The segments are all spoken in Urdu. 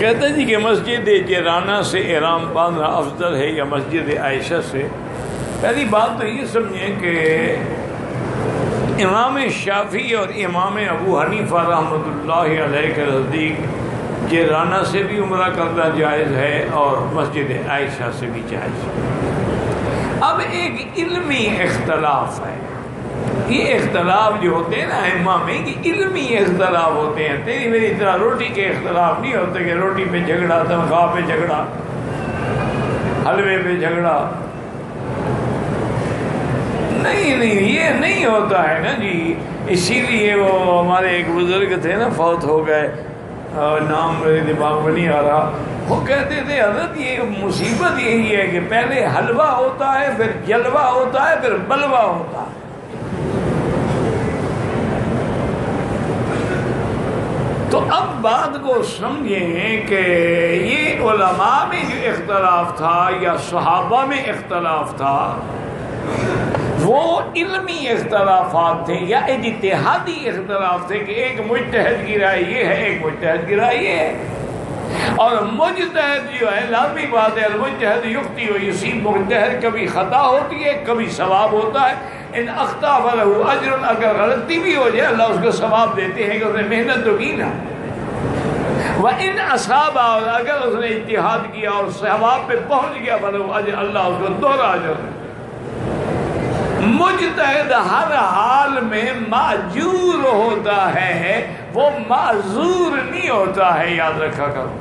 کہتے ہیں جی کہ مسجد جیرانہ سے احرام باندھنا افضل ہے یا مسجد عائشہ سے؟ پہلی بات تو یہ سمجھیں کہ امام شافعی اور امام ابو حنیفہ رحمۃ اللہ علیہ کے نزدیک جیرانہ سے بھی عمرہ کرنا جائز ہے اور مسجد عائشہ سے بھی جائز ہے۔ اب ایک علمی اختلاف ہے، یہ اختلاف جو ہوتے ہیں نا ائمہ میں، یہ علمی اختلاف ہوتے ہیں، تیری میری طرح روٹی کے اختلاف نہیں ہوتے کہ روٹی پہ جھگڑا، تنخواہ پہ جھگڑا، حلوے پہ جھگڑا، نہیں یہ نہیں ہوتا ہے نا جی۔ اسی لیے وہ ہمارے ایک بزرگ تھے نا، فوت ہو گئے، نام میرے دماغ میں نہیں آ رہا، وہ کہتے تھے حضرت یہ مصیبت یہی ہے کہ پہلے حلوہ ہوتا ہے، پھر جلوہ ہوتا ہے، پھر بلوہ ہوتا ہے۔ تو اب بات کو سمجھیں کہ یہ علماء میں جو اختلاف تھا یا صحابہ میں اختلاف تھا، وہ علمی اختلافات تھے یا اجتہادی اختلاف تھے کہ ایک مجتہد کی رائے یہ ہے، ایک مجتہد کی رائے یہ ہے۔ اور مجتہد جو ہے، لازمی بات ہے، المجتہد یخطئ و یصیب، مجتہد کبھی خطا ہوتی ہے، کبھی ثواب ہوتا ہے۔ ان اخطأ فلہ اجر، اگر غلطی بھی ہو جائے اللہ اس کو ثواب دیتے ہیں کہ اس نے محنت تو کی نا۔ وَإِنْ أَصَابَ، اور اگر اس نے اجتہاد کیا اور ثواب پہ پہنچ گیا فلہ اجر، اللہ اس کو دوہرا اجر۔ مجتہد ہر حال میں ماجور ہوتا ہے، وہ معذور نہیں ہوتا ہے، یاد رکھا کرو۔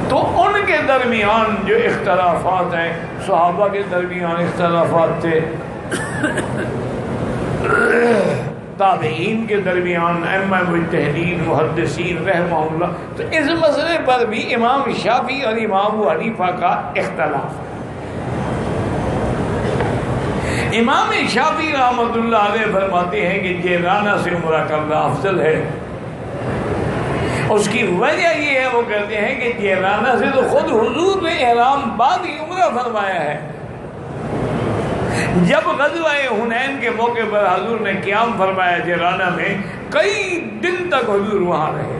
تو ان کے درمیان جو اختلافات ہیں، صحابہ کے درمیان اختلافات تھے، تابعین کے درمیان، ائمہ مجتہدین محدثین رحمہ اللہ، تو اس مسئلے پر بھی امام شافعی اور امام ابو حنیفہ کا اختلاف ہے۔ امام شافعی رحمۃ اللہ علیہ فرماتے ہیں کہ جیرانہ سے عمرہ کرنا افضل ہے۔ اس کی وجہ یہ ہے، وہ کہتے ہیں کہ جیرانہ سے تو خود حضور نے احرام بعد ہی عمرہ فرمایا ہے۔ جب غزوہ حنین کے موقع پر حضور نے قیام فرمایا جیرانہ میں، کئی دن تک حضور وہاں رہے۔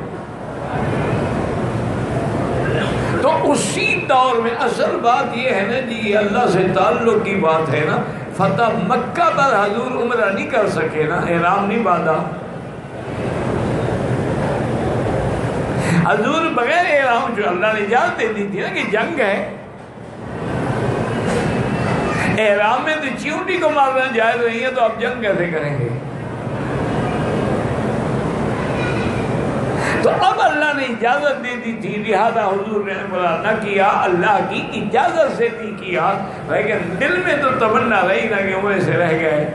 تو اسی دور میں اصل بات یہ ہے نا جی، اللہ سے تعلق کی بات ہے نا، فتح مکہ پر حضور عمرہ نہیں کر سکے نا، احرام نہیں باندھا۔ حضور بغیر احرام، جو اللہ نے اجازت دے دی تھی نا کہ جنگ ہے، احرام میں تو چیونٹی کو مارنا جائز نہیں ہے، تو آپ جنگ کیسے کریں گے؟ تو اب اللہ نے اجازت دے دی تھی، لہذا حضور نے عمرہ نہ کیا، اللہ کی اجازت سے نہیں کیا، لیکن دل میں تو تمنا رہی نا کہ عمرے سے رہ گئے۔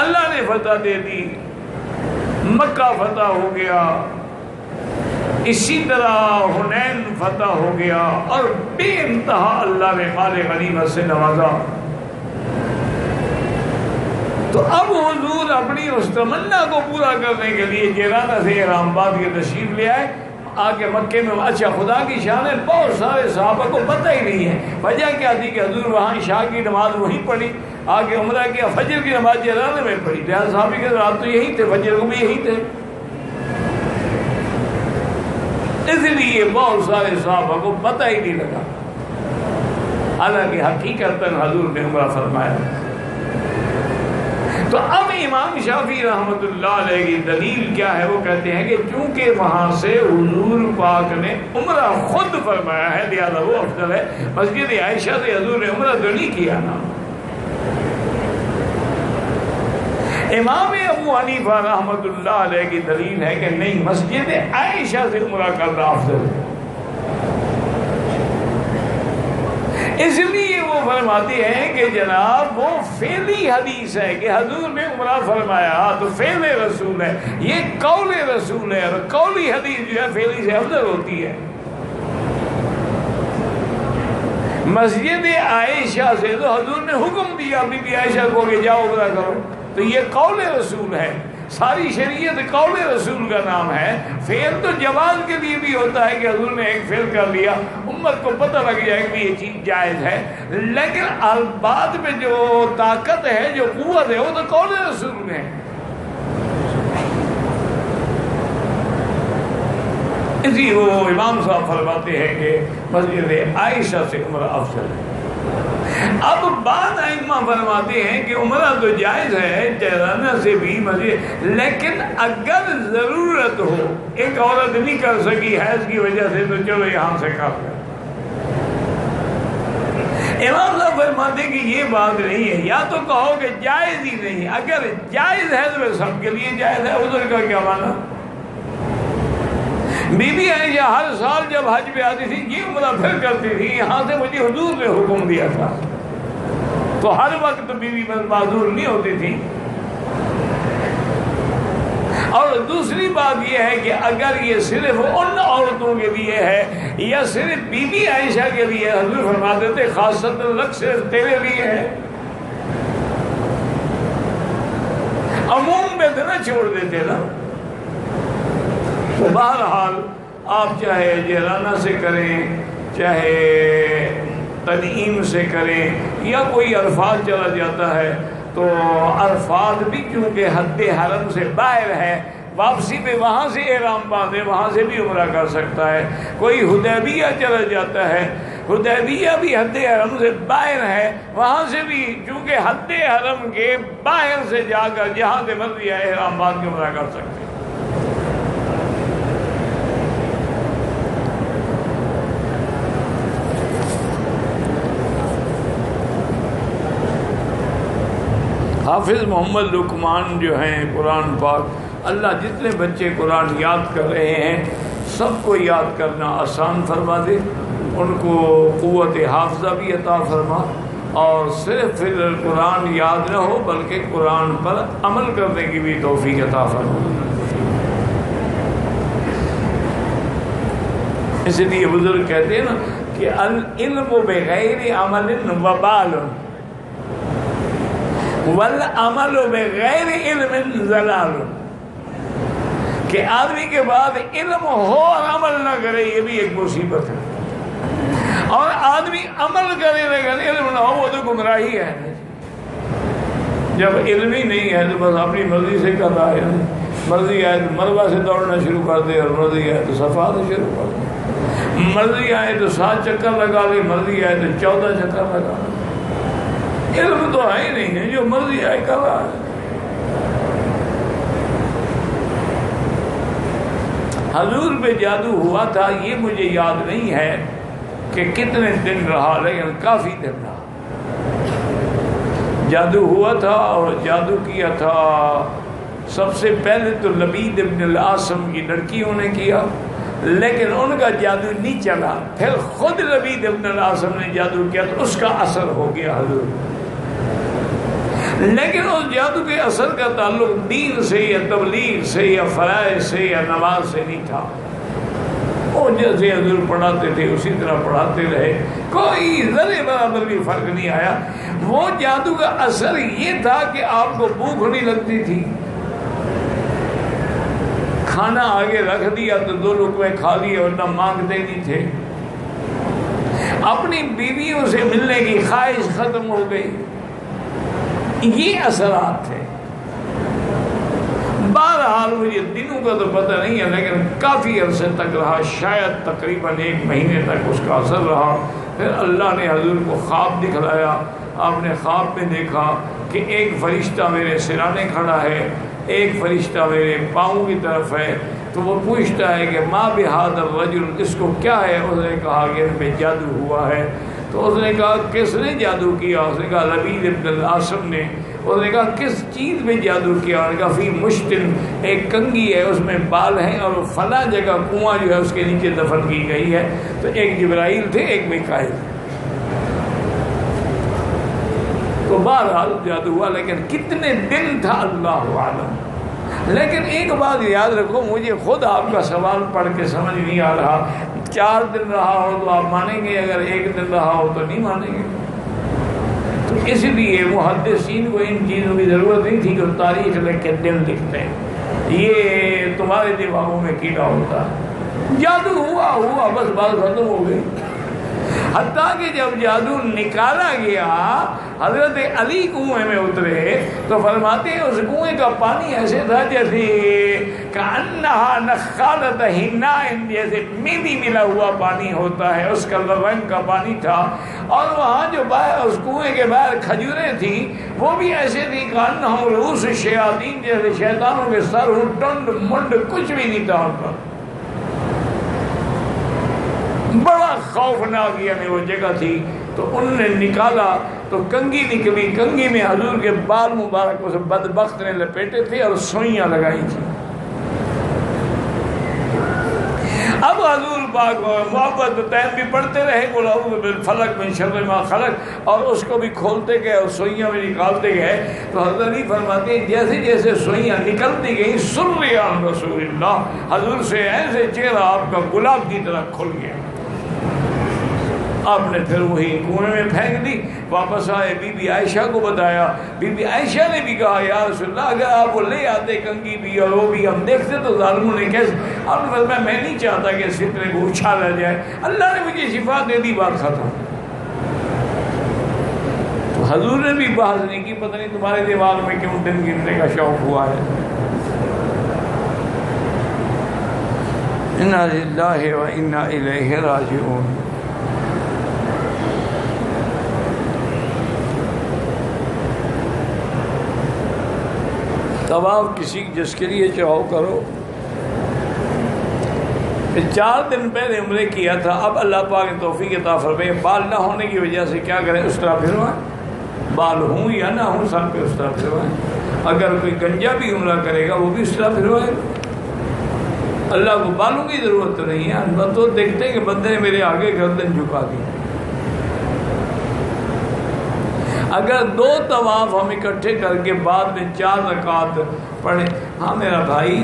اللہ نے فتح دے دی، مکہ فتح ہو گیا، اسی طرح حنین فتح ہو گیا، اور بے انتہا اللہ نے مال غنیمت سے نوازا۔ تو اب حضور اپنی اس تمنا کو پورا کرنے کے لیے جیرانہ سے احرام باندھ کے تشریف لے آئے، آگے مکے میں۔ اچھا، خدا کی شان ہے، بہت سارے صحابہ کو پتہ ہی نہیں ہے وجہ کیا تھی کہ حضور وہاں عشاء کی نماز وہیں پڑھی، آگے عمرہ کیا، فجر کی نماز جیرانہ میں پڑھی، لہٰذا صحابہ کے رات تو یہی تھے، فجر کو بھی یہی تھے۔ اس لیے بہت سارے صحابہ کو پتہ ہی نہیں لگا، حالانکہ حقیقتاً حضور نے عمرہ فرمایا۔ تو اب امام شافعی رحمۃ اللہ علیہ کی دلیل کیا ہے؟ وہ کہتے ہیں کہ چونکہ وہاں سے حضور پاک نے عمرہ خود فرمایا ہے، لہذا وہ افضل ہے۔ مسجد عائشہ سے حضور نے عمرہ تو نہیں کیا نا۔ امام ابو حنیفہ رحمۃ اللہ علیہ کی دلیل ہے کہ نہیں، مسجد عائشہ سے عمرہ کرنا افضل ہے۔ اس لیے وہ فرماتے ہیں کہ جناب وہ فعلی حدیث ہے کہ حضور نے عمرہ فرمایا تو فعل رسول ہے، یہ قول رسول ہے، اور قولی حدیث جو ہے فعلی سے افضل ہوتی ہے۔ مسجد عائشہ سے تو حضور نے حکم دیا بی بی عائشہ کو کہ جاؤ عمرہ کرو، تو یہ قول رسول ہے۔ ساری شریعت قول رسول کا نام ہے۔ فعل تو جواز کے لیے بھی ہوتا ہے کہ حضور نے ایک فعل کر لیا، امت کو پتہ لگ جائے کہ یہ چیز جائز ہے، لیکن بعد میں جو طاقت ہے، جو قوت ہے، وہ تو قول رسول میں ہے۔ اسی وہ امام صاحب فرماتے ہیں کہ مسجد عائشہ سے عمرہ افضل ہے۔ اب بعد ائمہ فرماتے ہیں کہ عمرہ تو جائز ہے جیرانہ سے بھی مسجد، لیکن اگر ضرورت ہو، ایک عورت نہیں کر سکی حیض کی وجہ سے، تو چلو یہاں سے کر لیں۔ امام صاحب فرماتے ہیں کہ یہ بات نہیں ہے، یا تو کہو کہ جائز ہی نہیں، اگر جائز ہے تو سب کے لیے جائز ہے، عذر کا کیا معنی؟ بی بی عائشہ ہر سال جب حج پہ آتی تھی یہ عمرہ پھر کرتی تھی، یہاں سے مجھے حضور نے حکم دیا تھا، تو ہر وقت بی بی معذور نہیں ہوتی تھی۔ اور دوسری بات یہ ہے کہ اگر یہ صرف ان عورتوں کے لیے ہے یا صرف بی بی عائشہ کے لیے، حضور فرما دیتے خاصۃ لک صرف تیرے لیے ہے، عموم میں تو نہ چھوڑ دیتے نا۔ تو بہرحال آپ چاہے جیرانہ سے کریں، چاہے تنعیم سے کریں، یا کوئی عرفات چلا جاتا ہے تو عرفات بھی چونکہ حد حرم سے باہر ہے، واپسی پہ وہاں سے احرام باندھے، وہاں سے بھی عمرہ کر سکتا ہے۔ کوئی حدیبیہ چلا جاتا ہے، حدیبیہ بھی حد حرم سے باہر ہے، وہاں سے بھی چونکہ حد حرم کے باہر سے جا کر جہاں سے مرضی ہے احرام باندھ کے عمرہ کر سکتے ہیں۔ حافظ محمد لقمان جو ہیں قرآن پاک، اللہ جتنے بچے قرآن یاد کر رہے ہیں سب کو یاد کرنا آسان فرما دے، ان کو قوت حافظہ بھی عطا فرما، اور صرف پھر قرآن یاد نہ ہو بلکہ قرآن پر عمل کرنے کی بھی توفیق عطا فرما۔ اس لیے بزرگ کہتے ہیں نا کہ العلم بغیر عمل وبال والعمل بغیر علم ضلال، کہ آدمی کے بعد علم ہو اور عمل نہ کرے یہ بھی ایک مصیبت ہے، اور آدمی عمل کرے لیکن علم نہ ہو وہ تو گمراہی ہے۔ جب علم ہی نہیں ہے تو بس اپنی مرضی سے کر رہا ہے، مرضی آئے تو مروہ سے دوڑنا شروع کر دے، اور مرضی آئے تو صفا سے شروع کر دے، مرضی آئے تو 7 چکر لگا لے، مرضی آئے تو 14 چکر لگا لے۔ علم تو ہے ہی نہیں ہے، جو مرضی آئے کر رہا ہے۔ حضور پہ جادو ہوا تھا یہ مجھے یاد نہیں ہے کہ کتنے دن رہا، لیکن کافی دن رہا۔ جادو ہوا تھا اور جادو کیا تھا سب سے پہلے تو لبید ابن العاصم کی لڑکیوں نے کیا، لیکن ان کا جادو نہیں چلا، پھر خود لبید ابن العاصم نے جادو کیا تو اس کا اثر ہو گیا حضور، لیکن اس جادو کے اثر کا تعلق دین سے یا تبلیغ سے یا فرائض سے یا نماز سے نہیں تھا۔ وہ جیسے حضور پڑھاتے تھے اسی طرح پڑھاتے رہے، کوئی ذرے برابر بھی فرق نہیں آیا۔ وہ جادو کا اثر یہ تھا کہ آپ کو بھوک نہیں لگتی تھی، کھانا آگے رکھ دیا تو 2 لقمے کھا لیے ورنہ مانگتے نہیں تھے، اپنی بیویوں سے ملنے کی خواہش ختم ہو گئی، یہ اثرات تھے۔ بہرحال مجھے دنوں کا تو پتہ نہیں ہے لیکن کافی عرصے تک رہا، شاید تقریباً 1 مہینے تک اس کا اثر رہا۔ پھر اللہ نے حضور کو خواب دکھلایا، آپ نے خواب میں دیکھا کہ ایک فرشتہ میرے سرانے کھڑا ہے، ایک فرشتہ میرے پاؤں کی طرف ہے، تو وہ پوچھتا ہے کہ ما بہذا الرجل، اس کو کیا ہے؟ اس نے کہا کہ ان پہ جادو ہوا ہے۔ تو اس نے کہا کس نے جادو کیا؟ اس نے کہا لبید ابن العاصم نے۔ اس نے کہا کس چیز میں جادو کیا؟ اس نے کہا فی مشتن، ایک کنگھی ہے اس میں بال ہیں اور وہ فلاں جگہ کنواں جو ہے اس کے نیچے دفن کی گئی ہے۔ تو ایک جبرائیل تھے ایک میکائیل تھے۔ تو بہرحال جادو ہوا، لیکن کتنے دن تھا اللہ عالم۔ لیکن ایک بات یاد رکھو، مجھے خود آپ کا سوال پڑھ کے سمجھ نہیں آ رہا، 4 دن رہا ہو تو آپ مانیں گے، اگر 1 دن رہا ہو تو نہیں مانیں گے۔ تو اس لیے محدثین کو ان چیزوں کی ضرورت نہیں تھی کہ تاریخ لکھ کے دن لکھتے ہیں، یہ تمہارے دماغوں میں کیڑا ہوتا ہے۔ جادو ہوا بس بات ختم ہو گئی۔ حتیٰ کہ جب جادو نکالا گیا حضرت علی کنویں میں اترے تو فرماتے ہیں اس کنویں کا پانی ایسے تھا جیسے کأنہا نخالۃ حناء، جیسے مہندی ملا ہوا پانی ہوتا ہے اس کا رنگ کا پانی تھا، اور وہاں جو باہر اس کنویں کے باہر کھجوریں تھیں وہ بھی ایسے تھی کأنہا رؤوس الشیاطین، جیسے شیطانوں کے سر ہوں، ٹنڈ منڈ کچھ بھی نہیں تھا ان پر۔ بڑا خوفناک یعنی وہ جگہ تھی۔ تو انہوں نے نکالا تو کنگھی نکلی، کنگھی میں حضور کے بال مبارک اس بدبخت نے لپیٹے تھے اور سوئیاں لگائی تھی۔ اب حضور پاک محبت تین بھی پڑھتے رہے، قل اعوذ بالفلق من شر ما خلق، اور اس کو بھی کھولتے گئے اور سوئیاں بھی نکالتے گئے۔ تو حضرت علی فرماتے ہیں جیسے جیسے سوئیاں نکلتی گئیں سر عن رسول اللہ، حضور سے ایسے چہرہ آپ کا گلاب کی طرح کھل گیا۔ آپ نے پھر وہی کنویں میں پھینک دی، واپس آئے، بی بی عائشہ کو بتایا، بی بی عائشہ نے بھی کہا یا رسول اللہ اگر آپ وہ لے آتے کنگھی بھی اور وہ بھی ہم دیکھتے تو ظالموں نے کیسے۔ آپ نے فرمایا میں نہیں چاہتا کہ سترے کو اچھالا جائے، اللہ نے مجھے شفا دے دی، بات ختم۔ تو حضور نے بھی بحث نہیں کی، پتہ نہیں تمہارے دماغ میں کیوں دن گننے کا شوق ہوا ہے۔ انا للہ و انا الیہ راجعون۔ طواف کسی جس کے لیے چاہو کرو۔ 4 دن پہلے عمرے کیا تھا، اب اللہ پاک نے توفیق عطا فرمائی، بال نہ ہونے کی وجہ سے کیا کریں، اس طرح پھروائیں، بال ہوں یا نہ ہوں سر پہ اس طرح پھروائیں۔ اگر کوئی گنجا بھی عمرہ کرے گا وہ بھی اس طرح پھروائے۔ اللہ کو بالوں کی ضرورت تو نہیں ہے، ہم تو دیکھتے ہیں کہ بندے نے میرے آگے گردن جھکا دی۔ اگر 2 طواف ہم اکٹھے کر کے بعد میں 4 رکعت پڑھیں، ہاں میرا بھائی،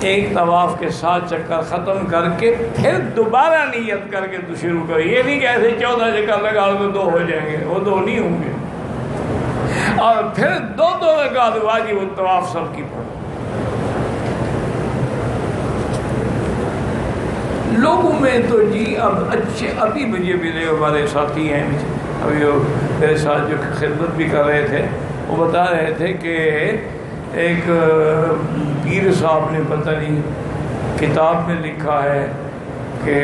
ایک طواف کے 7 چکر ختم کر کے پھر دوبارہ نیت کر کے تو شروع کرو۔ یہ نہیں کہ ایسے 14 چکر لگا تو 2 ہو جائیں گے، وہ 2 نہیں ہوں گے۔ اور پھر 2 رکعت واجب الطواف سب کی پڑھو۔ لوگوں میں تو جی اب اچھے، ابھی مجھے ملے ہمارے ساتھی ہیں ابھی وہ میرے ساتھ جو خدمت بھی کر رہے تھے، وہ بتا رہے تھے کہ ایک پیر صاحب نے پتہ نہیں کتاب میں لکھا ہے کہ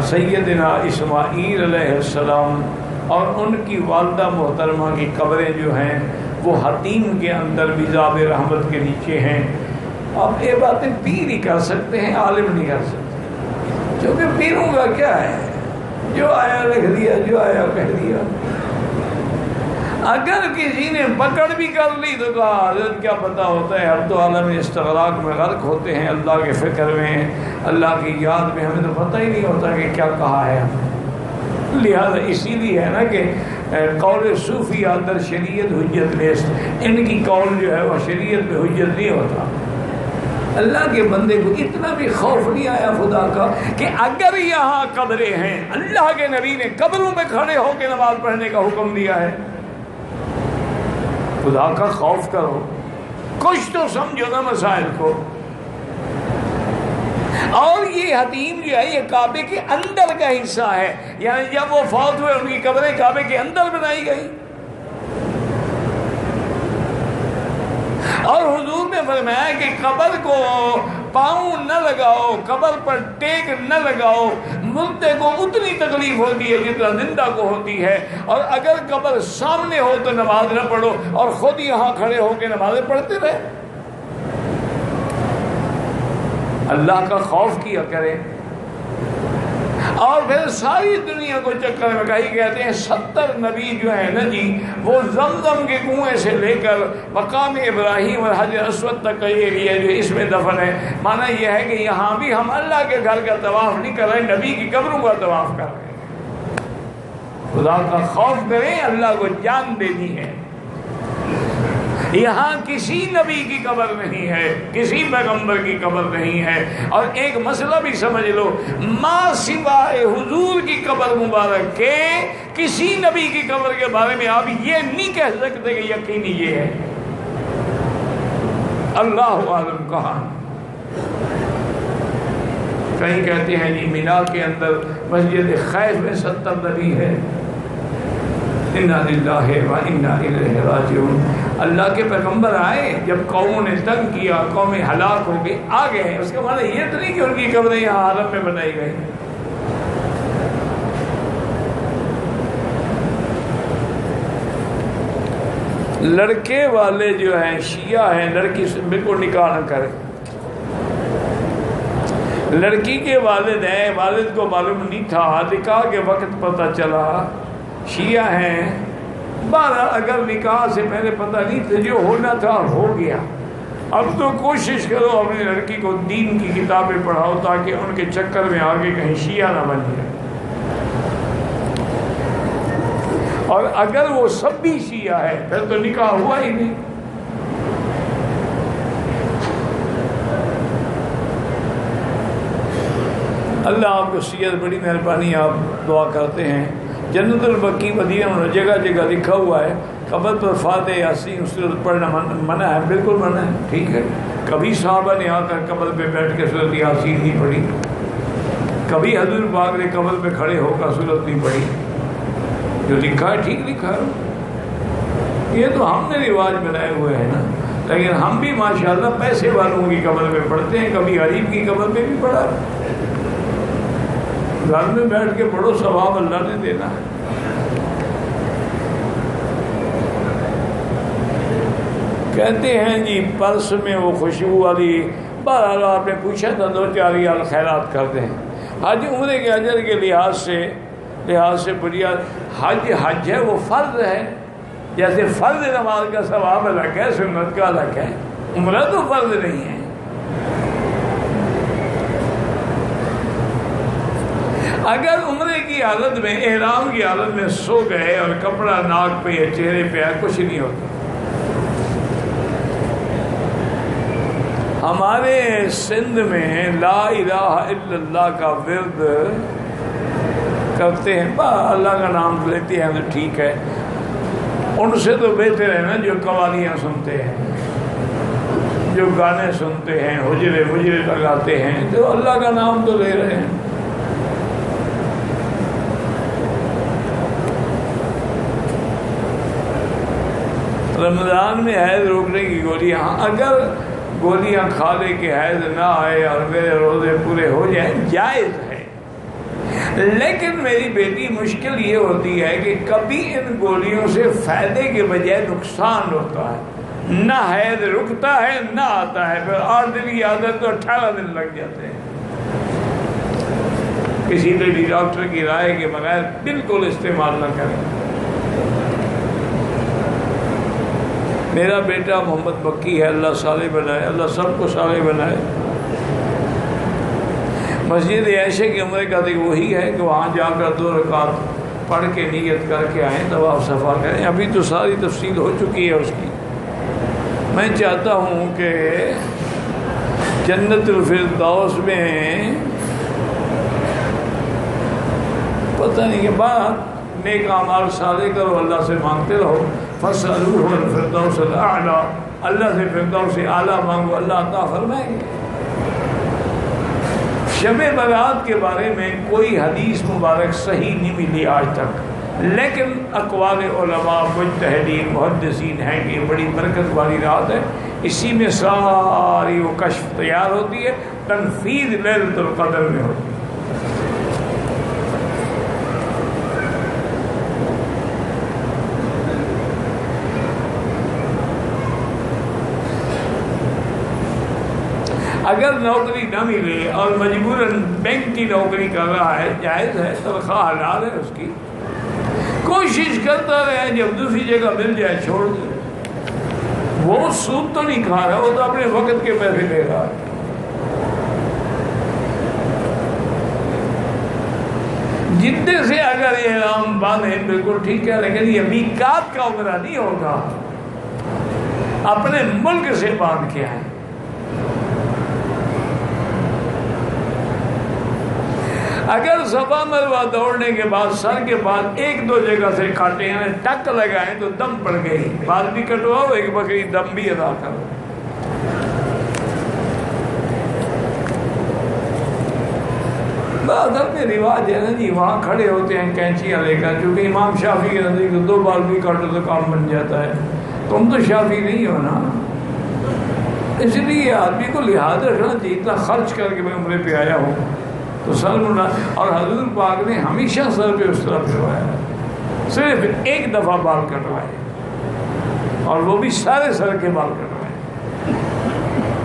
سیدنا اسماعیل علیہ السلام اور ان کی والدہ محترمہ کی قبریں جو ہیں وہ حتیم کے اندر میزاب رحمت کے نیچے ہیں۔ اب یہ باتیں پیر ہی کر سکتے ہیں، عالم نہیں کر سکتے، کیونکہ پیروں کا کیا ہے، جو آیا لکھ دیا، جو آیا کہہ دیا۔ اگر کسی نے پکڑ بھی کر لی تو کہا حضرت کیا پتہ ہوتا ہے، ہم تو عالم استغراق میں غرق ہوتے ہیں، اللہ کے فکر میں، اللہ کی یاد میں، ہمیں تو پتہ ہی نہیں ہوتا کہ کیا کہا ہے۔ لہذا اسی لیے ہے نا کہ قول صوفیہ در شریعت حجت نیست، ان کی قول جو ہے وہ شریعت میں حجت نہیں ہوتا۔ اللہ کے بندے کو اتنا بھی خوف نہیں آیا خدا کا کہ اگر یہاں قبریں ہیں، اللہ کے نبی نے قبروں میں کھڑے ہو کے نماز پڑھنے کا حکم دیا ہے۔ خدا کا خوف کرو، کچھ تو سمجھو نا مسائل کو۔ اور یہ حتیم جو ہے یہ کعبے کے اندر کا حصہ ہے، یعنی جب وہ فوت ہوئے ان کی قبریں کعبے کے اندر بنائی گئی۔ اور حضور نے فرمایا کہ قبر کو پاؤں نہ لگاؤ، قبر پر ٹیک نہ لگاؤ، مردے کو اتنی تکلیف ہوتی ہے جتنا زندہ کو ہوتی ہے، اور اگر قبر سامنے ہو تو نماز نہ پڑھو، اور خود یہاں کھڑے ہو کے نمازیں پڑھتے رہے۔ اللہ کا خوف کیا کریں۔ اور پھر ساری دنیا کو چکر میں کہی کہتے ہیں 70 نبی جو ہیں نا جی، وہ زمزم کے کنویں سے لے کر مقام ابراہیم اور حجر اسود تک کا ایریا جو اس میں دفن ہے۔ معنی یہ ہے کہ یہاں بھی ہم اللہ کے گھر کا طواف نہیں کر رہے، نبی کی قبروں کا طواف کر رہے ہیں۔ خدا کا خوف کریں، اللہ کو جان دینی ہے۔ یہاں کسی نبی کی قبر نہیں ہے، کسی پیغمبر کی قبر نہیں ہے۔ اور ایک مسئلہ بھی سمجھ لو، ما سوائے حضور کی قبر مبارک کے کسی نبی کی قبر کے بارے میں آپ یہ نہیں کہہ سکتے کہ یقینی یہ ہے۔ اللہ عالم کہاں۔ کہیں کہتے ہیں جی مینا کے اندر مسجد خیف میں 70 نبی ہے. انا للہ و انا الیہ راجعون. اللہ کے پیغمبر آئے، جب قوموں نے تنگ کیا، قومیں ہلاک ہو گئی، آ گئے ہیں. اس کا معنی یہ تو نہیں کہ ان کی قبریں یہاں حرم میں بنائی گئی. لڑکے والے جو ہیں شیعہ ہیں، لڑکی سے بالکل نکاح نہ کریں. لڑکی کے والد ہیں، والد کو معلوم نہیں تھا، نکاح کے وقت پتہ چلا شیعہ ہیں. بہرحال اگر نکاح سے پہلے پتہ نہیں تھا، جو ہونا تھا ہو گیا. اب تو کوشش کرو اپنی لڑکی کو دین کی کتابیں پڑھاؤ تاکہ ان کے چکر میں آگے کہیں شیعہ نہ بن جائے. اور اگر وہ سب بھی شیعہ ہے پھر تو نکاح ہوا ہی نہیں. اللہ آپ کو سید بڑی مہربانی. آپ دعا کرتے ہیں جنت البقیع مدینہ میں جگہ جگہ لکھا ہوا ہے قبر پر فاتح یاسین سورت پڑھنا منع ہے. بالکل منع ہے، ٹھیک ہے. کبھی صحابہ نے آ کر قبر پہ بیٹھ کے سورت یاسین نہیں پڑھی، کبھی حضور پاک نے قبر پہ کھڑے ہو کر سورت نہیں پڑھی. جو لکھا ہے ٹھیک لکھا ہے. یہ تو ہم نے رواج بنائے ہوئے ہیں نا. لیکن ہم بھی ماشاءاللہ پیسے والوں کی قبر پہ پڑھتے ہیں. کبھی غریب کی قبر پہ بھی پڑھا. گھر میں بیٹھ کے پڑھو، ثواب اللہ نے دینا ہے. کہتے ہیں جی پرس میں وہ خوشبو والی. بہرحال آپ نے پوچھا تھا 2-4 ریال خیرات کر دیں. حج عمرے کے اجر کے لحاظ سے بنیاد حج ہے، وہ فرض ہے. جیسے فرض نماز کا ثواب الگ ہے، سنت کا الگ ہے. عمرہ تو فرض نہیں ہے. اگر عمرے کی حالت میں، احرام کی حالت میں سو گئے اور کپڑا ناک پہ یا چہرے پہ آئے، کچھ نہیں ہوتا. ہمارے سندھ میں لا الہ الا اللہ کا ورد کرتے ہیں، اللہ کا نام لیتے ہیں تو ٹھیک ہے. ان سے تو بہتر ہے نا جو قوالیاں سنتے ہیں، جو گانے سنتے ہیں، حجرے لگاتے ہیں، تو اللہ کا نام تو لے رہے ہیں. رمضان میں حیض روکنے کی گولیاں، اگر گولیاں کھا لے کے حیض نہ آئے اور میرے روزے پورے ہو جائیں جائز ہے. لیکن میری بیٹی مشکل یہ ہوتی ہے کہ کبھی ان گولیوں سے فائدے کے بجائے نقصان ہوتا ہے. نہ حیض رکتا ہے نہ آتا ہے، پھر 8 دن کی عادت تو 18 دن لگ جاتے ہیں. کسی لیڈی ڈاکٹر کی رائے کے بغیر بالکل استعمال نہ کریں. میرا بیٹا محمد مکی ہے، اللہ صالح بنائے، اللہ سب کو صالح بنائے. مسجد عائشہ کے عمرے کا دیکھ وہی ہے کہ وہاں جا کر 2 رکعت پڑھ کے نیت کر کے آئیں، طواف صفا کریں. ابھی تو ساری تفصیل ہو چکی ہے اس کی. میں چاہتا ہوں کہ جنت الفردوس میں پتہ نہیں کہ بات نیک اعمال صالح کرو، اللہ سے مانگتے رہو. فَاسْأَلُوهُ الْفِرْدَوْسَ الْأَعْلَىٰ، اللہ سے فردوس اعلیٰ مانگو، اللہ عطا فرمائیں گے. شب برات کے بارے میں کوئی حدیث مبارک صحیح نہیں ملی آج تک، لیکن اقوال علماء مجتہدین محدثین ہیں کہ یہ بڑی برکت والی رات ہے. اسی میں ساری وہ کشف تیار ہوتی ہے، تنفیذ لیلۃ القدر میں ہوتی ہے. اگر نوکری نہ ملے اور مجبوراً بینک کی نوکری کر رہا ہے، جائز ہے، تنخواہ حلال ہے اس کی. کوشش کرتا رہے، جب دوسری جگہ مل جائے چھوڑ دے. وہ سود تو نہیں کھا رہا، وہ تو اپنے وقت کے پیسے لے رہا ہے. جتنے سے اگر احرام باندھے بالکل ٹھیک ہے، لیکن یہ میقات کا عمرہ نہیں ہوگا. اپنے ملک سے باندھ کے آئے. اگر صفا مروہ دوڑنے کے بعد سر کے بعد 1-2 جگہ سے کاٹے ہیں، ٹک لگائیں تو دم پڑ گئی، بال بھی کٹواؤ، ایک بکری دم بھی ادا کرو. اصل میں رواج ہے نا جی، وہاں کھڑے ہوتے ہیں کینچیاں لے کر، کیونکہ امام شافعی کے نزدیک 2 بال بھی کاٹو تو کام بن جاتا ہے. تم تو شافعی نہیں ہو نا، اس لیے آدمی کو لحاظ رکھنا چاہیے. اتنا خرچ کر کے میں عمرے پہ آیا ہوں تو سر منا، اور حضور پاک نے ہمیشہ سر پہ اس طرح پھروایا، صرف ایک دفعہ بال کٹوائے، اور وہ بھی سارے سر کے بال کٹوائے.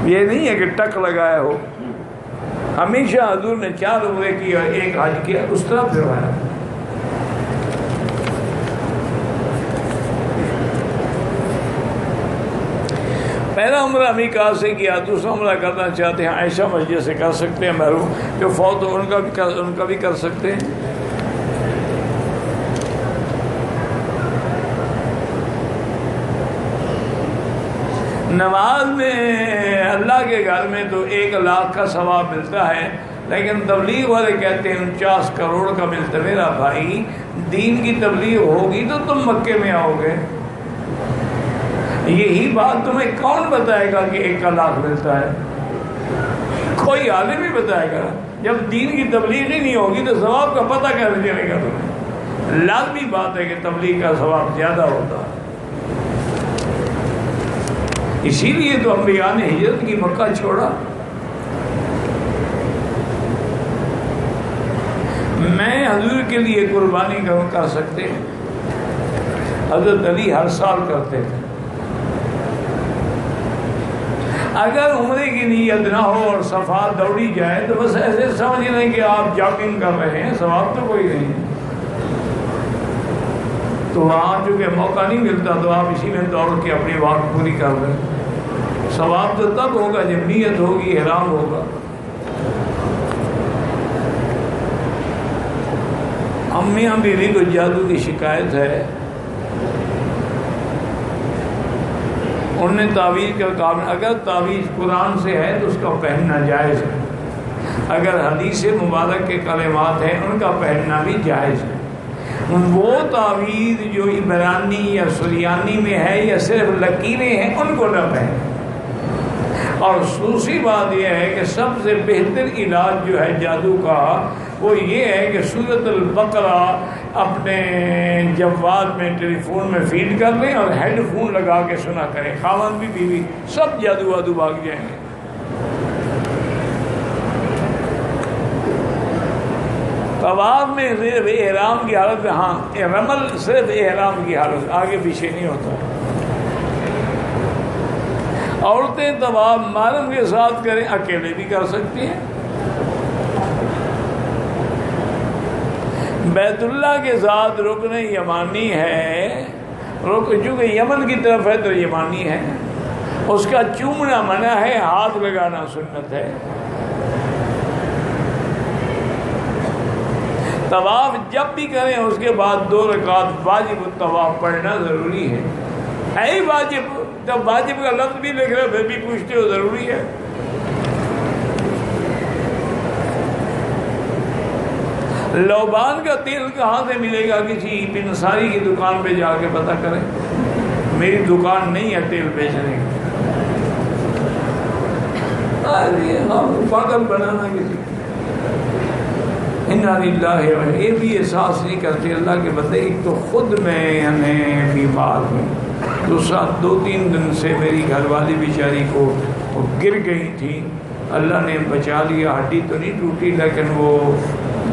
یہ نہیں ہے کہ ٹک لگایا ہو، ہمیشہ حضور نے 4 عمرے کیا، ایک حج کیا، اس طرح پھروایا. پہلا عمرہ میقات سے کیا، دوسرا عمرہ کرنا چاہتے ہیں عائشہ مسجد سے کر سکتے ہیں، محروم جو فوت ہو ان کا بھی کر سکتے ہیں. نماز میں اللہ کے گھر میں تو 1 لاکھ کا ثواب ملتا ہے، لیکن تبلیغ والے کہتے ہیں 49 کروڑ کا ملتا ہے. میرا بھائی، دین کی تبلیغ ہوگی تو تم مکے میں آؤ گے. یہی بات تمہیں کون بتائے گا کہ 1 لاکھ ملتا ہے؟ کوئی عالم ہی بتائے گا. جب دین کی تبلیغ ہی نہیں ہوگی تو ثواب کا پتہ کیسے چلے گا تمہیں؟ لازمی بات ہے کہ تبلیغ کا ثواب زیادہ ہوتا ہے. اسی لیے تو انبیاء نے ہجرت کی، مکہ چھوڑا. میں حضور کے لیے قربانی کر سکتے ہیں. حضرت علی ہر سال کرتے تھے. اگر عمرے کی نیت نہ ہو اور صفا دوڑی جائے تو بس ایسے سمجھ لیں کہ آپ جاگنگ کر رہے ہیں، ثواب تو کوئی نہیں. تو وہاں چونکہ موقع نہیں ملتا تو آپ اسی میں دوڑ کے اپنی واک پوری کر لیں. ثواب تو تب ہوگا جب نیت ہوگی، احرام ہوگا. میاں بیوی کو جادو کی شکایت ہے، انہوں نے تعویذ کا کام، اگر تعویذ قرآن سے ہے تو اس کا پہننا جائز ہے، اگر حدیث مبارک کے کلمات ہیں ان کا پہننا بھی جائز ہے. وہ تعویذ جو عبرانی یا سریانی میں ہے یا صرف لکیریں ہیں ان کو نہ پہنے. اور دوسری بات یہ ہے کہ سب سے بہتر علاج جو ہے جادو کا وہ یہ ہے کہ سورۃ البقرہ اپنے جوال میں، ٹیلی فون میں فیڈ کر لیں اور ہیڈ فون لگا کے سنا کریں. خاوند بھی بیوی سب جادو وادو بھاگ جائیں گے. طواف میں صرف احرام کی حالت میں، ہاں رمل صرف احرام کی حالت، آگے پیچھے نہیں ہوتا. عورتیں طواف محرم کے ساتھ کریں، اکیلے بھی کر سکتی ہیں. بیت اللہ کے ساتھ رکن یمانی ہے، چونکہ یمن کی طرف ہے تو یمانی ہے، اس کا چومنا منع ہے، ہاتھ لگانا سنت ہے. طواف جب بھی کریں اس کے بعد 2 رکعت واجب الطواف پڑھنا ضروری ہے. ہے واجب، جب واجب کا لفظ بھی لکھ رہے پھر بھی پوچھتے ہو ضروری ہے. لوبان کا تیل کہاں سے ملے گا؟ کسی پنساری کی دکان پہ جا کے پتہ کریں. میری دکان نہیں ہے تیل بیچنے کی. پاگل بنانا کسی انا للہ، یہ بھی احساس نہیں کرتے اللہ کے بندے. ایک تو خود میں بیمار ہوں، دوسرا 2-3 دن سے میری گھر والی بیچاری کو وہ گر گئی تھی، اللہ نے بچا لیا. ہڈی تو نہیں ٹوٹی لیکن وہ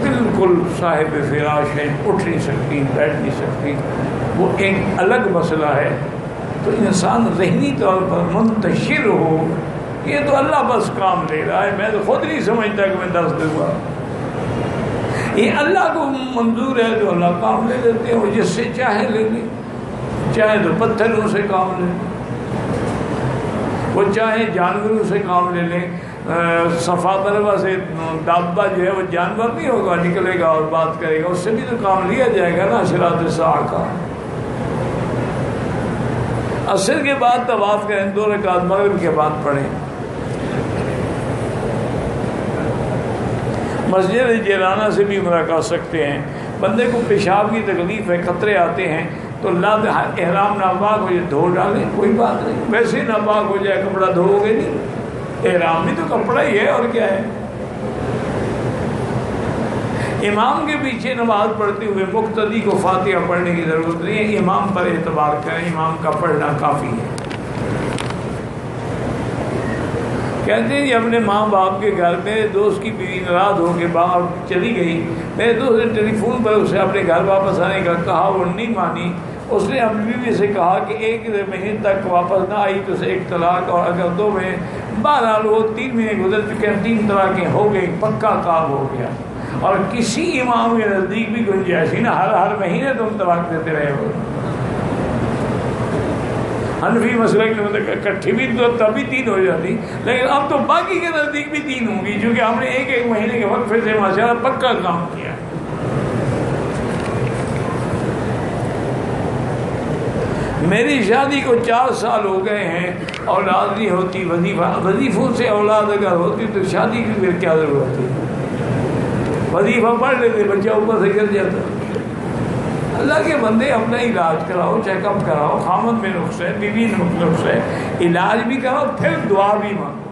بالکل صاحب فراش ہے، اٹھ نہیں سکتی، بیٹھ نہیں سکتی. وہ ایک الگ مسئلہ ہے. تو انسان ذہنی طور پر منتشر ہو، یہ تو اللہ بس کام لے رہا ہے. میں تو خود نہیں سمجھتا کہ میں 10 دوں گا. یہ اللہ کو منظور ہے تو اللہ کام لے لیتے ہیں. وہ جس سے چاہے لے لے، چاہے تو پتھروں سے کام لے لیں، وہ چاہے جانوروں سے کام لے لیں. صفا مروا سے دابہ جو ہے وہ جانور نہیں ہوگا، نکلے گا اور بات کرے گا، اس سے بھی تو کام لیا جائے گا نا. اشراط الساعہ کا عصر کے بعد طواف کریں، 2 رکعت مغرب کے بعد پڑھیں. مسجد جیرانہ سے بھی عمرہ کر سکتے ہیں. بندے کو پیشاب کی تکلیف ہے، قطرے آتے ہیں تو احرام ناپاک ہو جائے دھو ڈالیں، کوئی بات نہیں. ویسے ناپاک ہو جائے کپڑا دھو گے نہیں، احرام بھی تو کپڑا ہی ہے اور کیا ہے. امام کے پیچھے نماز پڑھتے ہوئے مقتدی کو فاتحہ پڑھنے کی ضرورت نہیں ہے، امام پر اعتبار کریں، امام کا پڑھنا کافی ہے۔ کہتے ہیں اپنے ماں باپ کے گھر، میرے دوست کی بیوی ناراض ہو کے باہر چلی گئی، میرے دوست نے ٹیلی فون پر اسے اپنے گھر واپس آنے کا کہا، وہ نہیں مانی۔ اس نے اپنی بیوی سے کہا کہ 1 مہینے تک واپس نہ آئی تو اسے 1 طلاق، اور اگر 2 مہینے، بہرحال وہ 3 مہینے گزر چکے ہیں، 3 طلاقیں ہو گئی، پکا کام ہو گیا۔ اور کسی امام کے نزدیک بھی گنجائش ہی نہ، ہر مہینے تم طلاق دیتے رہے ہو۔ حنفی مسئلہ کے مطلب اکٹھی بھی تو تبھی 3 ہو جاتی، لیکن اب تو باقی کے نزدیک بھی 3 ہوں گی، کیونکہ ہم نے 1 مہینے کے وقفے سے ماشاءاللہ پکا کام کیا۔ میری شادی کو 4 سال ہو گئے ہیں، اولاد نہیں ہوتی، وظیفوں سے اولاد اگر ہوتی تو شادی کی پھر کیا ضرورت ہے؟ وظیفہ پڑھ لیتے، بچہ اوپر سے گر جاتا۔ اللہ کے بندے اپنا علاج کراؤ، چیک اپ کراؤ، خامد میں نقص ہے، بیوی میں نقص ہے، علاج بھی کراؤ، پھر دعا بھی مانگو۔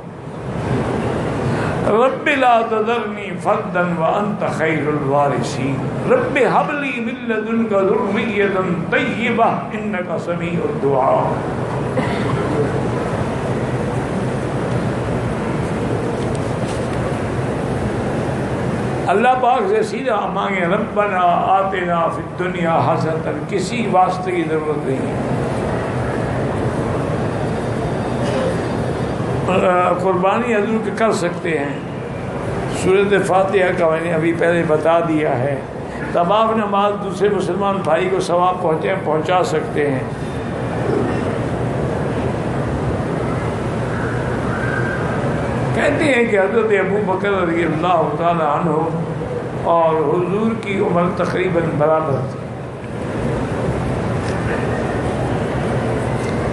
رب لا تذرنی فردا وانت خیر الوارثین، رب هب لی من لدنک ذریۃ طیبہ انک سمیع الدعاء۔ اللہ پاک سے سیدھا مانگے، ربنا آتنا فی الدنیا حسنۃ، کسی واسطے کی ضرورت نہیں ہے۔ قربانی حضور کر سکتے ہیں، سورۃ فاتحہ کا میں نے ابھی پہلے بتا دیا ہے۔ طواف نماز دوسرے مسلمان بھائی کو ثواب پہنچا سکتے ہیں۔ کہتے ہیں کہ حضرت ابو بکر رضی اللہ تعالی عنہ اور حضور کی عمر تقریباً برابر تھی۔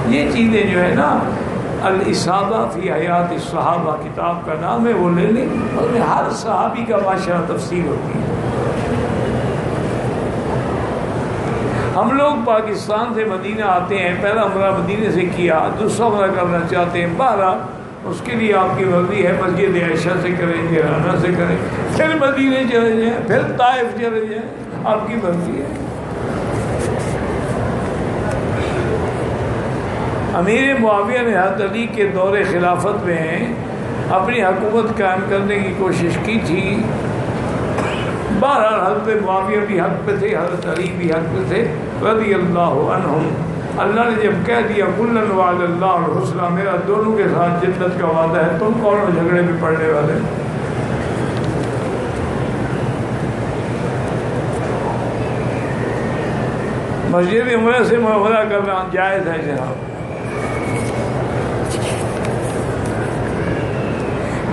یہ چیزیں جو ہے نا، الاصابہ فی حیات الصحابہ کتاب کا نام ہے، وہ لے لیں، اور میں ہر صحابی کا ماشاءاللہ تفصیل ہوتی ہے۔ ہم لوگ پاکستان سے مدینہ آتے ہیں، پہلا عمرہ مدینے سے کیا، دوسرا عمرہ کرنا چاہتے ہیں، 12 اس کے لیے آپ کی مرضی ہے، مسجد عائشہ سے کریں، جیرانہ سے کریں، پھر مدینے چلے جائیں، پھر طائف چلے جائیں، آپ کی مرضی ہے۔ امیر معاویہ نے حضرت علی کے دور خلافت میں اپنی حکومت قائم کرنے کی کوشش کی تھی، بہرحال حضرت معاویہ بھی حق پہ تھے، حضرت علی بھی حق پہ تھے رضی اللہ عنہم۔ اللہ نے جب کہہ دیا کلًا وعد اللہ الحسنیٰ، میرا دونوں کے ساتھ جنت کا وعدہ ہے، تم کون ہو جھگڑے میں پڑنے والے؟ مسجد عمرہ سے معاہدہ کرنا جائز ہے جناب۔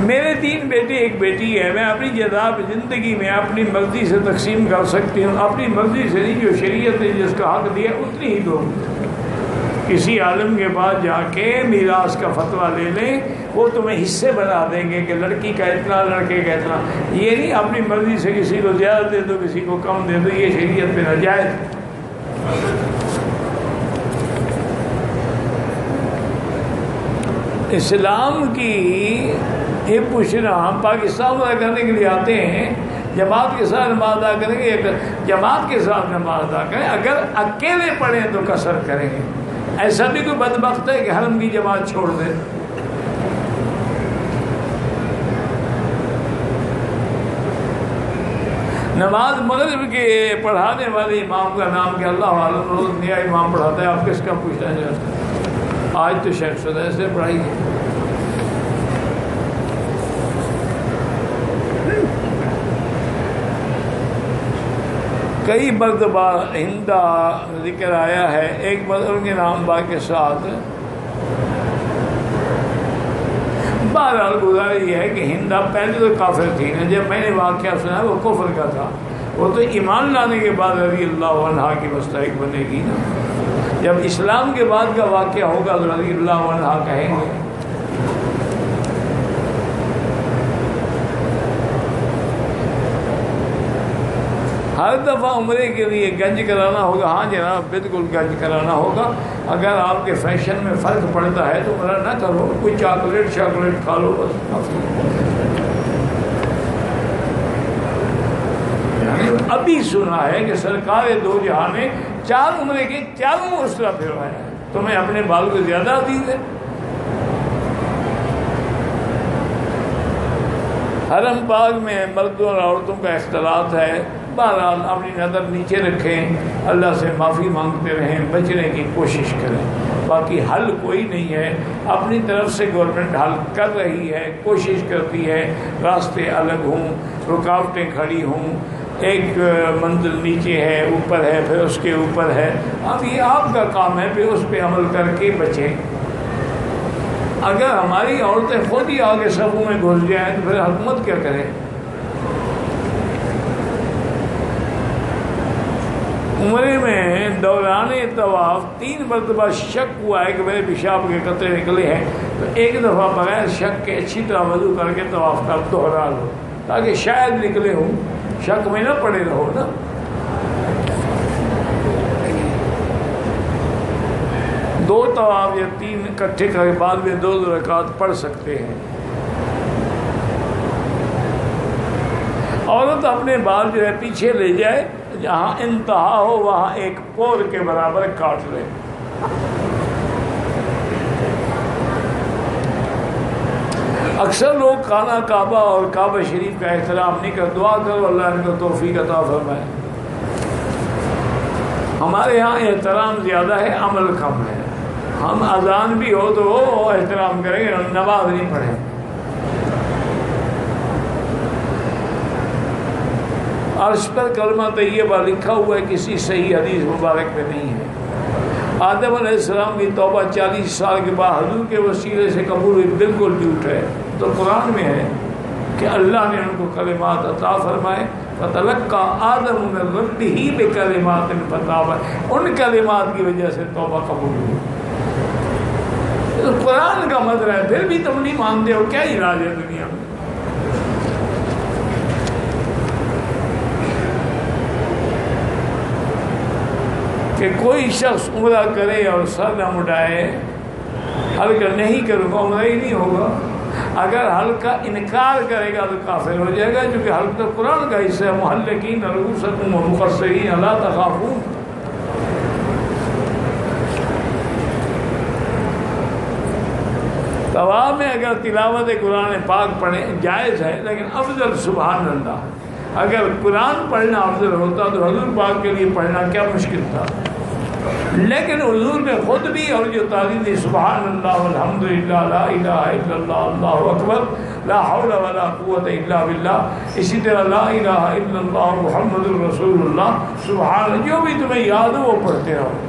میرے 3 بیٹے 1 بیٹی ہے، میں اپنی جائیداد زندگی میں اپنی مرضی سے تقسیم کر سکتی ہوں، اپنی مرضی سے نہیں، جو شریعت نے جس کا حق دیا اتنی ہی دو۔ کسی عالم کے پاس جا کے میراث کا فتویٰ لے لیں، وہ تمہیں حصے بنا دیں گے کہ لڑکی کا اتنا، لڑکے کا اتنا۔ یہ نہیں اپنی مرضی سے کسی کو زیادہ دے دو، کسی کو کم دے دو، یہ شریعت پہ ناجائز ہے۔ اسلام کی یہ پوچھنا، ہم پاکستان میں کرنے کے لیے آتے ہیں، جماعت کے ساتھ نماز ادا کریں گے، جماعت کے ساتھ نماز ادا کریں، اگر اکیلے پڑھیں تو قصر کریں گے۔ ایسا بھی کوئی بدبخت ہے کہ حرم کی جماعت چھوڑ دے؟ نماز مغرب کے پڑھانے والے امام کا نام کیا؟ اللہ عالم، روز نیا امام پڑھاتا ہے، آپ کس کا پوچھنا چاہتے ہیں؟ آج تو شیخ صدر سے پڑھائی ہے۔ کئی مرتبہ ہندا ذکر آیا ہے، ایک مرتبہ ان کے نام با کے ساتھ، بہرحال گزارش یہ ہے کہ ہندا پہلے تو کافر تھی نا، جب میں نے واقعہ سنا وہ کفر کا تھا، وہ تو ایمان لانے کے بعد رضی اللہ عنہ کی مستحق بنے گی نا، جب اسلام کے بعد کا واقعہ ہوگا تو رضی اللہ عنہ کہیں گے۔ ہر دفعہ عمرے کے لیے گنج کرانا ہوگا؟ ہاں جناب، بالکل گنج کرانا ہوگا۔ اگر آپ کے فیشن میں فرق پڑتا ہے تو عمرہ نہ کرو، کوئی چاکلیٹ کھا لو بس۔ ابھی سنا ہے کہ سرکار دو جہاں نے 4 عمرے کے 4 اسرا پھروایا ہے، تمہیں اپنے بال کو زیادہ عزیز ہے؟ حرم پاک میں مردوں اور عورتوں کا اختلاط ہے، بہرحال اپنی نظر نیچے رکھیں، اللہ سے معافی مانگتے رہیں، بچنے کی کوشش کریں، باقی حل کوئی نہیں ہے۔ اپنی طرف سے گورنمنٹ حل کر رہی ہے، کوشش کرتی ہے، راستے الگ ہوں، رکاوٹیں کھڑی ہوں، ایک منزل نیچے ہے، اوپر ہے، پھر اس کے اوپر ہے، اب یہ آپ کا کام ہے پھر اس پہ عمل کر کے بچیں۔ اگر ہماری عورتیں خود ہی آگے صفوں میں گھس جائیں تو پھر حکومت کیا کرے؟ عمرے میں دوران طواف 3 مرتبہ شک ہوا ہے کہ میرے پیشاب کے قطرے نکلے ہیں، تو ایک دفعہ بغیر شک کے اچھی طرح وضو کر کے طواف کا دوہرا لو، تاکہ شاید نکلے ہوں، شک میں نہ پڑے رہو نا۔ دو طواف یا 3 اکٹھے کر کے بعد میں 2 رکعت پڑھ سکتے ہیں۔ عورت اپنے بال جو ہے پیچھے لے جائے، جہاں انتہا ہو وہاں ایک پور کے برابر کاٹ لے۔ اکثر لوگ خانہ کعبہ اور کعبہ شریف کا احترام نہیں کر، دعا کرو اللہ ان کو توفیق عطا فرمائے۔ ہمارے ہاں احترام زیادہ ہے، عمل کم ہے۔ ہم اذان بھی ہو تو احترام کریں گے، نماز نہیں پڑھیں۔ عرش پر کلمہ طیبہ لکھا ہوا ہے، کسی صحیح حدیث مبارک میں نہیں ہے۔ آدم علیہ السلام کی توبہ 40 سال کے بعد حضور کے وسیلے سے قبول ہوئی، بالکل جھوٹ ہے۔ تو قرآن میں ہے کہ اللہ نے ان کو کلمات عطا فرمائے، فَتَلَقَّى آدَمُ مِن رَبِّهِ بِكَلِمَاتٍ فَتَابَ، ان کلمات کی وجہ سے توبہ قبول ہوئی۔ تو قرآن کا مطلب ہے، پھر بھی تم نہیں مانتے ہو، کیا علاج ہے دنیا میں؟ کہ کوئی شخص عمرہ کرے اور سر نہ مڈائے، حل نہیں کروں گا، عمرہ ہی نہیں ہوگا۔ اگر حل کا انکار کرے گا تو کافر ہو جائے گا، کیونکہ حل تو قرآن کا حصہ ہے، محلقین رؤوسکم ومقصرین لا تخافون۔ طواف میں اگر تلاوت قرآن پاک پڑھیں جائز ہے، لیکن افضل سبحان اللہ۔ اگر قرآن پڑھنا افضل ہوتا تو حضور پاک کے لیے پڑھنا کیا مشکل تھا، لیکن حضور نے خود بھی اور جو تعلیم دی، سبحان اللہ والحمدللہ لا الہ الا اللہ اللہ اکبر لا حول ولا قوت الا باللہ، اسی طرح لا الہ الا اللہ محمد الرسول اللہ، سبحان، جو بھی تمہیں یاد ہو وہ پڑھتے رہو۔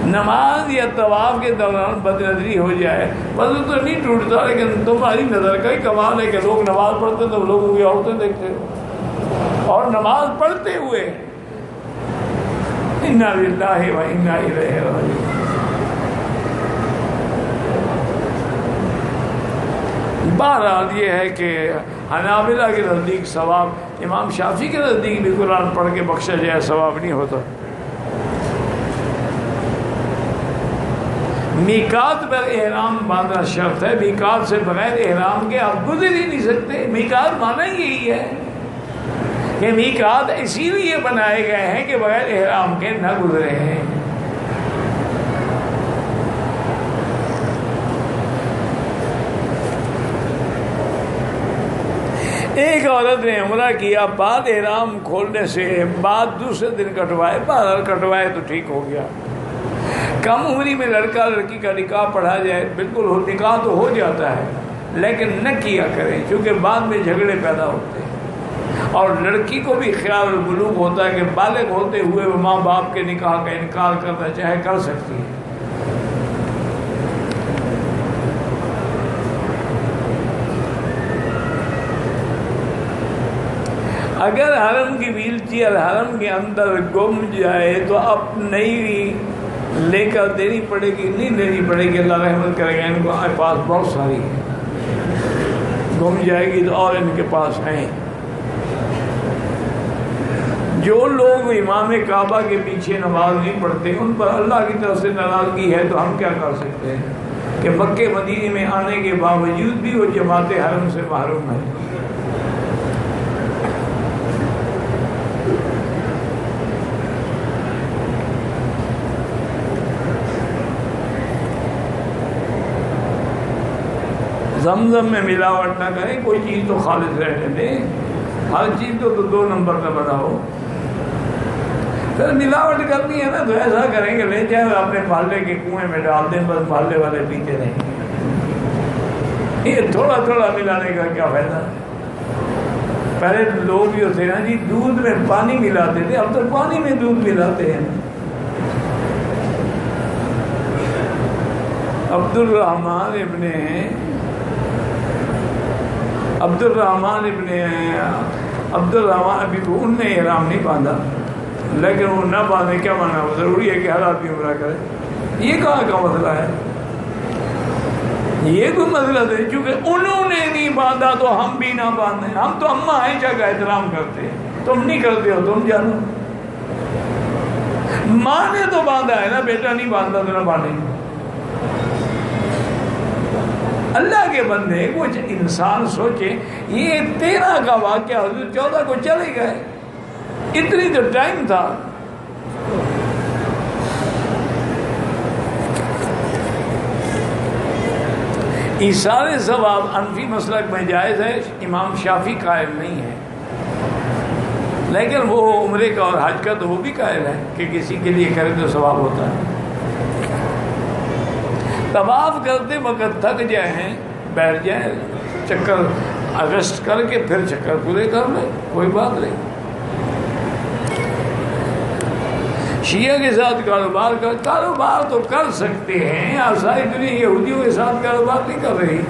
نماز یا طواف کے دوران بد نظری ہو جائے، وضو تو نہیں ٹوٹتا، لیکن تمہاری نظر کا ہی کمال ہے کہ لوگ نماز پڑھتے تو لوگوں کی عورتیں دیکھتے ہو، اور نماز پڑھتے ہوئے انا للہ و انا الیہ راجعون۔ بہرحال یہ ہے کہ حنابلہ کے نزدیک ثواب، امام شافعی کے نزدیک بھی قرآن پڑھ کے بخشا جائے ثواب نہیں ہوتا۔ میقات پر احرام باندھنا شرط ہے، میقات سے بغیر احرام کے آپ گزر ہی نہیں سکتے۔ میقات مانا یہی ہے کہ میقات اسی لیے بنائے گئے ہیں کہ بغیر احرام کے نہ گزرے ہیں۔ ایک عورت نے عمرہ کیا، بعد احرام کھولنے سے بعد دوسرے دن کٹوائے، بہرحال کٹوائے تو ٹھیک ہو گیا۔ کم عمری میں لڑکا لڑکی کا نکاح پڑھا جائے، بالکل نکاح تو ہو جاتا ہے، لیکن نہ کیا کریں، کیونکہ بعد میں جھگڑے پیدا ہوتے ہیں، اور لڑکی کو بھی خیال البلوغ ہوتا ہے کہ بالغ ہوتے ہوئے وہ ماں باپ کے نکاح کا انکار کرنا چاہے کر سکتی ہے۔ اگر حرم کی ویل چیئر حرم کے اندر گم جائے تو اب نئی لے کر دینی پڑے گی، نہیں دینی پڑے گی، اللہ رحمت کرے گا، ان کو پاس بہت ساری ہے، گم جائے گی تو اور ان کے پاس ہیں۔ جو لوگ امام کعبہ کے پیچھے نماز نہیں پڑھتے ان پر اللہ کی طرف سے ناراضگی ہے، تو ہم کیا کر سکتے ہیں کہ مکے مدینے میں آنے کے باوجود بھی وہ جماعت حرم سے محروم ہے۔ زمزم میں ملاوٹ نہ کریں، کوئی چیز تو خالص رہنے دیں، ہر چیز تو 2 نمبر کا بناؤ۔ پھر ملاوٹ کرنی ہے نا تو ایسا کریں کہ لے جائیں اور اپنے محلے کے کنویں میں ڈال دیں، بس محلے والے پیتے رہیں۔ یہ تھوڑا تھوڑا ملانے کا کیا فائدہ؟ پہلے لوگ جو تھے نا جی دودھ میں پانی ملاتے تھے، اب تو پانی میں دودھ ملاتے ہیں۔ عبد الرحمن ابھی تو ان نے احرام نہیں باندھا، لیکن وہ نہ باندھے کیا مانا؟ وہ ضروری ہے کہ ہر آدمی عمرہ کرے؟ یہ کہاں کا مسئلہ ہے؟ یہ کوئی مسئلہ نہیں، چونکہ انہوں نے نہیں باندھا تو ہم بھی نہ باندھیں۔ ہم تو اماں عائشہ کا احترام کرتے ہیں، تم نہیں کرتے ہو تم جانو۔ ماں نے تو باندھا ہے نا، بیٹا نہیں باندھا تو نہ باندھیں۔ اللہ کے بندے کچھ انسان سوچے، یہ 13 کا واقعہ حضور 14 کو چلے گئے، اتنی تو ٹائم تھا۔ ایثار ثواب انفی مسلک میں جائز ہے، امام شافعی قائل نہیں ہے، لیکن وہ عمرے کا اور حج کا تو وہ بھی قائل ہے کہ کسی کے لیے کرے تو ثواب ہوتا ہے۔ طواف کرتے وقت تھک جائیں، بیٹھ جائیں، چکر اگست کر کے پھر چکر پورے کر لیں، کوئی بات نہیں۔ شیعہ کے ساتھ کاروبار تو کر سکتے ہیں، آپ ساری دنیا یہودیوں کے ساتھ کاروبار نہیں کر رہی۔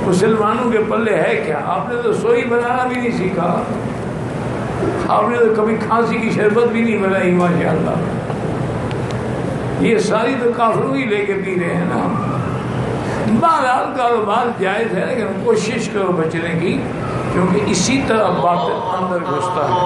مسلمانوں کے پلے ہے کیا؟ آپ نے تو سوئی بنانا بھی نہیں سیکھا، آپ نے تو کبھی کھانسی کی شربت بھی نہیں بنائی ماشاءاللہ۔ یہ ساری تو کافروں ہی لے کے پی رہے ہیں نا۔ بہرحال کاروبار جائز ہے، لیکن کوشش کرو بچنے کی، کیونکہ اسی طرح باطل اندر گھستا ہے۔